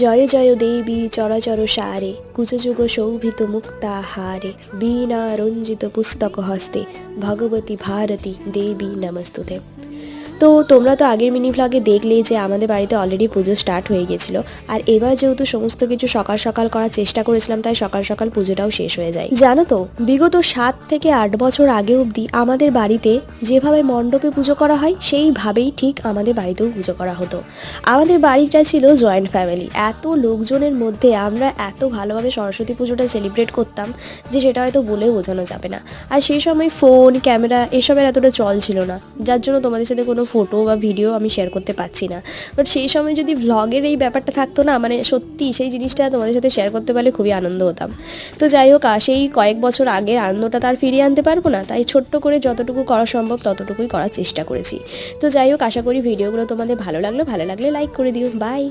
জয় জয় দেবী চরাচর সারে কুচযুগ শোভিত মুক্তাহারে বীণা রঞ্জিত পুস্তক হস্তে ভগবতী ভারতী দেবী নমস্তুতে। তো তোমরা তো আগের মিনি ভ্লগে দেখলেই যে আমাদের বাড়িতে অলরেডি পুজো স্টার্ট হয়ে গেছিলো। আর এবার যেহেতু সমস্ত কিছু সকাল সকাল করার চেষ্টা করেছিলাম, তাই সকাল সকাল পুজোটাও শেষ হয়ে যায়। জানো তো, বিগত 7 থেকে 8 বছর আগে অবধি আমাদের বাড়িতে যেভাবে মণ্ডপে পুজো করা হয় সেইভাবেই ঠিক আমাদের বাড়িতেও পুজো করা হতো। আমাদের বাড়িটা ছিল জয়েন্ট ফ্যামিলি, এত লোকজনের মধ্যে আমরা এত ভালোভাবে সরস্বতী পুজোটা সেলিব্রেট করতাম যে সেটা হয়তো বলেও বোঝানো যাবে না। আর সেই সময় ফোন, ক্যামেরা এসবের এতটা চল ছিল না, যার জন্য তোমাদের সাথে কোনো ফটো বা ভিডিও আমি শেয়ার করতে পারছি না। বাট সেই সময় যদি ভ্লগের এই ব্যাপারটা থাকতো না, মানে সত্যি সেই জিনিসটা তোমাদের সাথে শেয়ার করতে পারলে খুবই আনন্দ হতাম। তো যাই হোক, সেই কয়েক বছর আগের আনন্দটা তার ফিরিয়ে আনতে পারবো না, তাই ছোট্ট করে যতটুকু করা সম্ভব ততটুকুই করার চেষ্টা করেছি। তো যাই হোক, আশা করি ভিডিওগুলো তোমাদের ভালো লাগলে লাইক করে দিও। বাই।